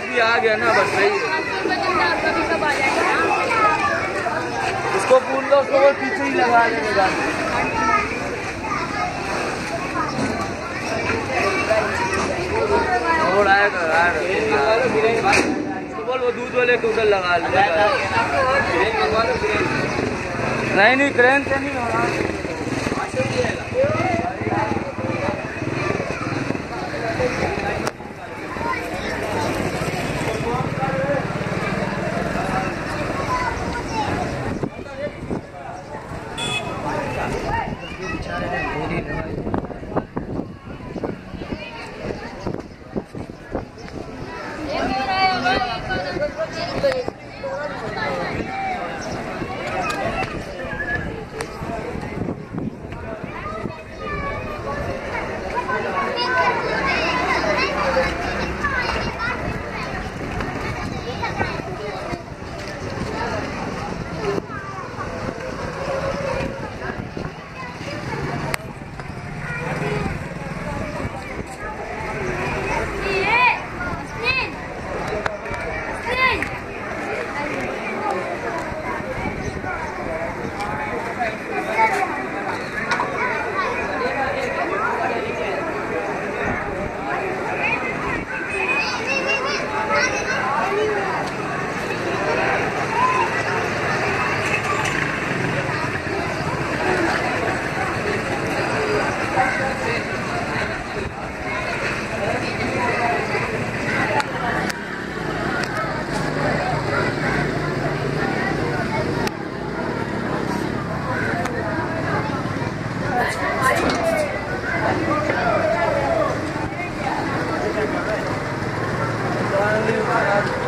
भी आ गया ना, बस सही है। उसको पूछ लो, उसको वो पीछे ही लगा लेगा। और आएगा यार, बोल वो दूध वाले को उधर लगा ले। नहीं क्रेन से नहीं होना। Hallelujah.